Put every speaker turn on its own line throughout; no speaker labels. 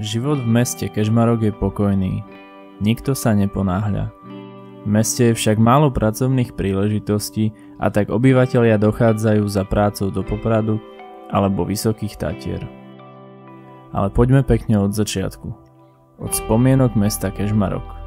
Život v meste Kežmarok je pokojný. Nikto sa neponáhľa. V meste je však málo pracovných príležitostí a tak obyvatelia dochádzajú za prácou do Popradu alebo Vysokých Tatier. Ale poďme pekne od začiatku. Od spomienok mesta Kežmarok.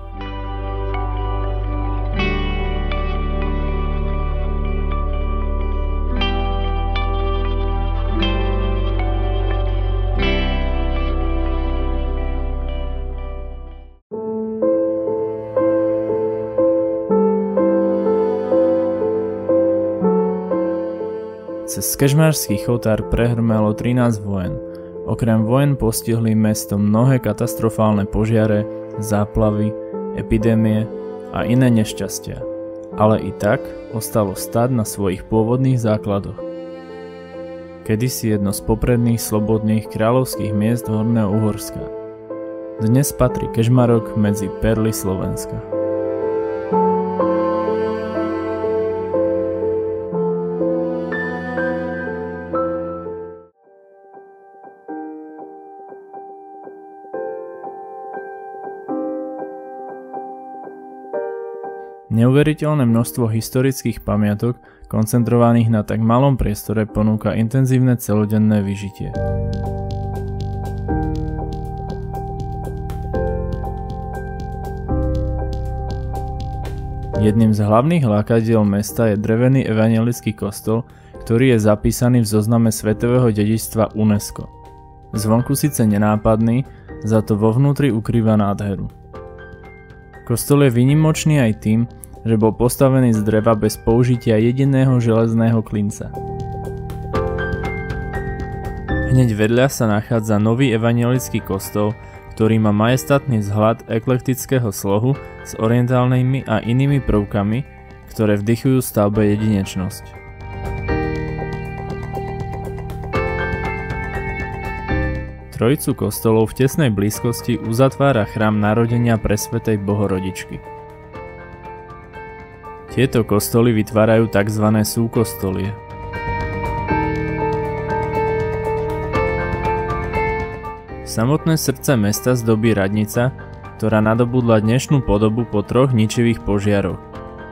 Cez kežmarský chotár prehrmelo 13 vojen. Okrem vojen postihli mesto mnohé katastrofálne požiare, záplavy, epidémie a iné nešťastia. Ale i tak ostalo stáť na svojich pôvodných základoch. Kedysi jedno z popredných slobodných kráľovských miest Horného Uhorska. Dnes patrí Kežmarok medzi perly Slovenska. Neuveriteľné množstvo historických pamiatok, koncentrovaných na tak malom priestore, ponúka intenzívne celodenné vyžitie. Jedným z hlavných lákadiel mesta je drevený evanjelický kostol, ktorý je zapísaný v zozname svetového dedičstva UNESCO. Zvonku síce nenápadný, za to vo vnútri ukrýva nádheru. Kostol je výnimočný aj tým, že bol postavený z dreva bez použitia jediného železného klinca. Hneď vedľa sa nachádza nový evanjelický kostol, ktorý má majestátny vzhľad eklektického slohu s orientálnymi a inými prvkami, ktoré vdychujú stavbe jedinečnosť. Trojicu kostolov v tesnej blízkosti uzatvára chrám narodenia presvätej Bohorodičky. Tieto kostoly vytvárajú tzv. Súkostolie. Samotné srdce mesta zdobí radnica, ktorá nadobudla dnešnú podobu po 3 ničivých požiaroch.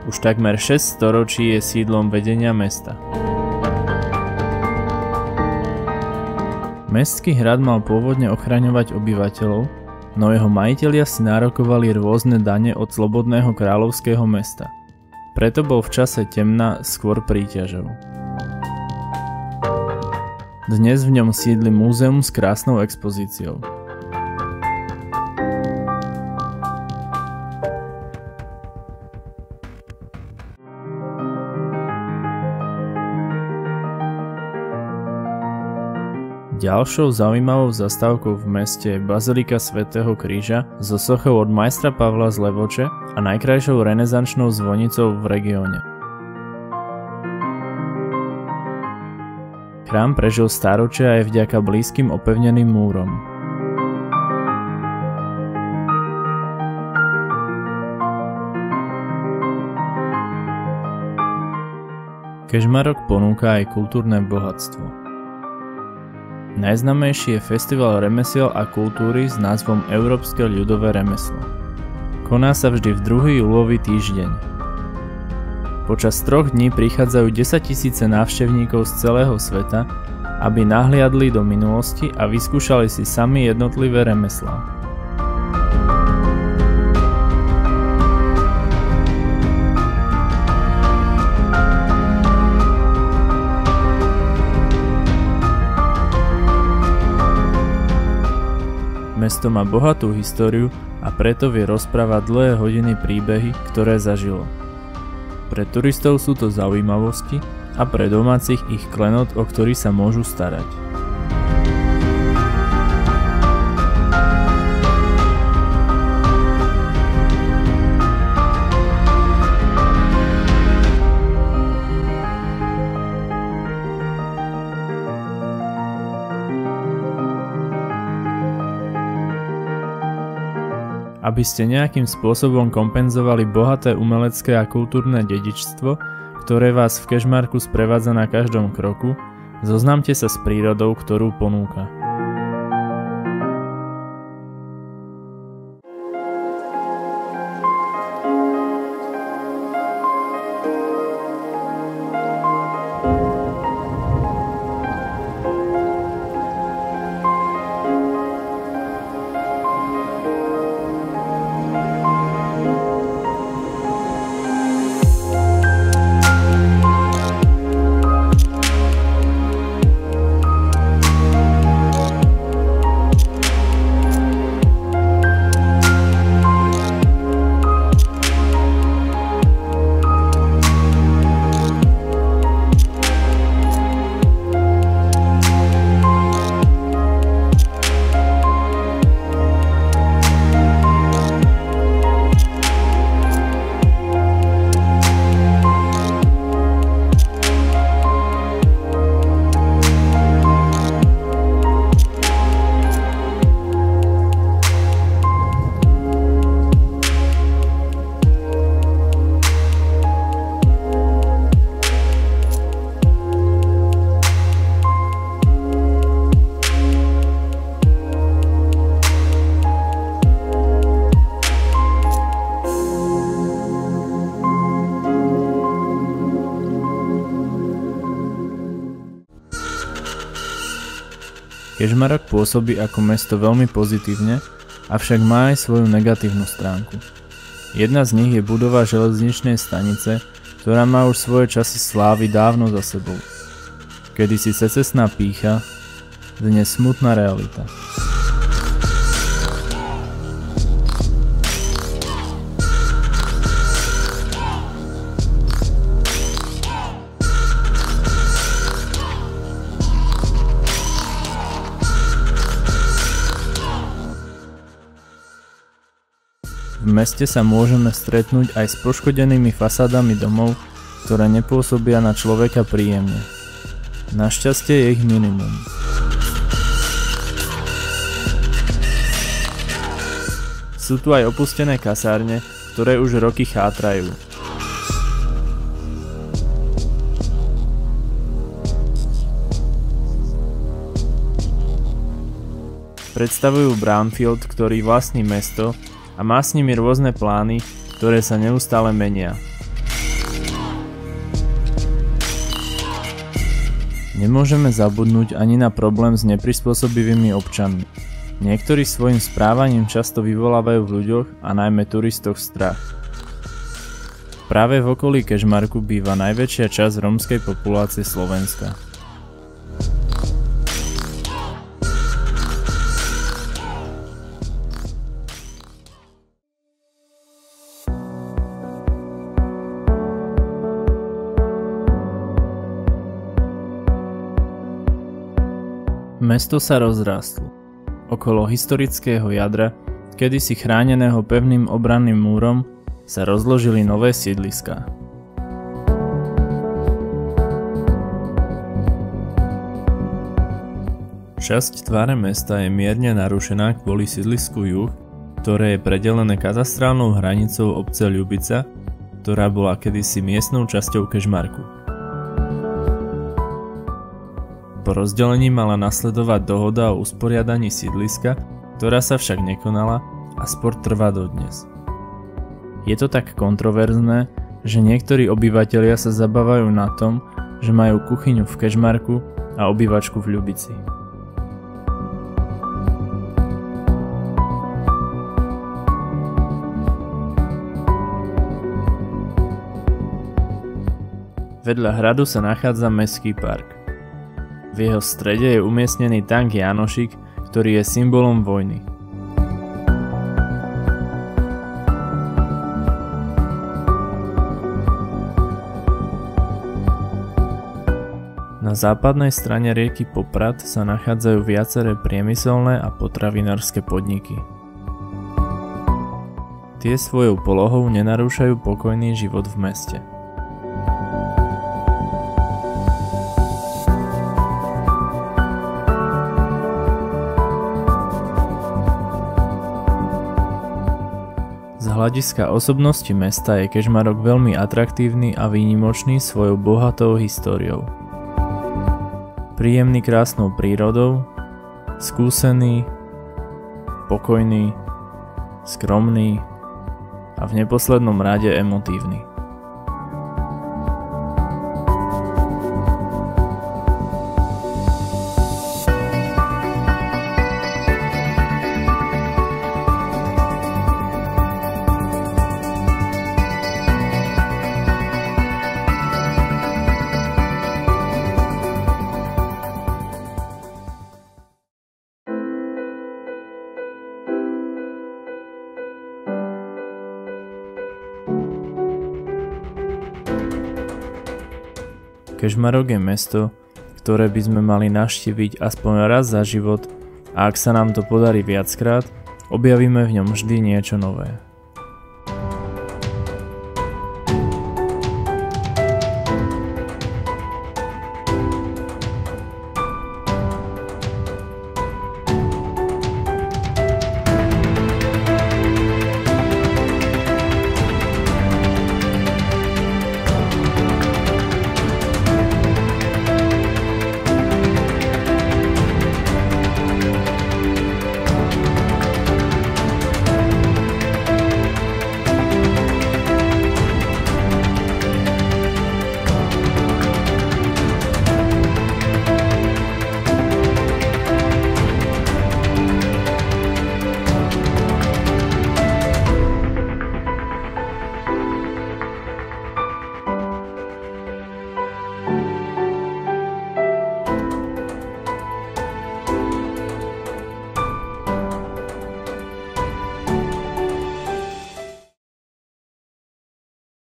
Už takmer 6 storočí je sídlom vedenia mesta. Mestský hrad mal pôvodne ochraňovať obyvateľov, no jeho majitelia si nárokovali rôzne dane od slobodného kráľovského mesta. Preto bol v čase temna skôr príťažou. Dnes v ňom sídli múzeum s krásnou expozíciou. Ďalšou zaujímavou zastávkou v meste je Bazilika svätého Kríža so sochou od majstra Pavla z Levoče a najkrajšou renesančnou zvonicou v regióne. Chrám prežil stáročia aj vďaka blízkym opevneným múrom. Kežmarok ponúka aj kultúrne bohatstvo. Najznámejší je Festival remesiel a kultúry s názvom Európske ľudové remeslo. Koná sa vždy v druhý júlový týždeň. Počas 3 dní prichádzajú 10 000 návštevníkov z celého sveta, aby nahliadli do minulosti a vyskúšali si sami jednotlivé remeslá. Mesto má bohatú históriu a preto vie rozprávať dlhé hodiny príbehy, ktoré zažilo. Pre turistov sú to zaujímavosti a pre domácich ich klenot, o ktorý sa môžu starať. Aby ste nejakým spôsobom kompenzovali bohaté umelecké a kultúrne dedičstvo, ktoré vás v Kežmarku sprevádza na každom kroku, zoznamte sa s prírodou, ktorú ponúka. Kežmarok pôsobí ako mesto veľmi pozitívne, avšak má aj svoju negatívnu stránku. Jedna z nich je budova železničnej stanice, ktorá má už svoje časy slávy dávno za sebou. Kedysi secesná pýcha, dnes smutná realita. V meste sa môžeme stretnúť aj s poškodenými fasádami domov, ktoré nepôsobia na človeka príjemne. Našťastie je ich minimum. Sú tu aj opustené kasárne, ktoré už roky chátrajú. Predstavujú brownfield, ktorý vlastní mesto, a má s nimi rôzne plány, ktoré sa neustále menia. Nemôžeme zabudnúť ani na problém s neprispôsobivými občanmi. Niektorí svojim správaním často vyvolávajú v ľuďoch a najmä turistoch strach. Práve v okolí Kežmarku býva najväčšia časť rómskej populácie Slovenska. Mesto sa rozrástlo. Okolo historického jadra, kedysi chráneného pevným obranným múrom, sa rozložili nové sídliská. Časť tváre mesta je mierne narušená kvôli sídlisku Juh, ktoré je predelené katastrálnou hranicou obce Ľubica, ktorá bola kedysi miestnou časťou Kežmarku. Po rozdelení mala nasledovať dohoda o usporiadaní sídliska, ktorá sa však nekonala a spor trvá dodnes. Je to tak kontroverzné, že niektorí obyvatelia sa zabávajú na tom, že majú kuchyňu v Kežmarku a obývačku v Ľubici. Vedľa hradu sa nachádza mestský park. V jeho strede je umiestnený tank Jánošík, ktorý je symbolom vojny. Na západnej strane rieky Poprad sa nachádzajú viaceré priemyselné a potravinárske podniky. Tie svojou polohou nenarúšajú pokojný život v meste. Z hľadiska osobnosti mesta je Kežmarok veľmi atraktívny a výnimočný svojou bohatou históriou. Príjemný krásnou prírodou, skúsený, pokojný, skromný a v neposlednom rade emotívny. Kežmarok je mesto, ktoré by sme mali navštíviť aspoň raz za život a ak sa nám to podarí viackrát, objavíme v ňom vždy niečo nové.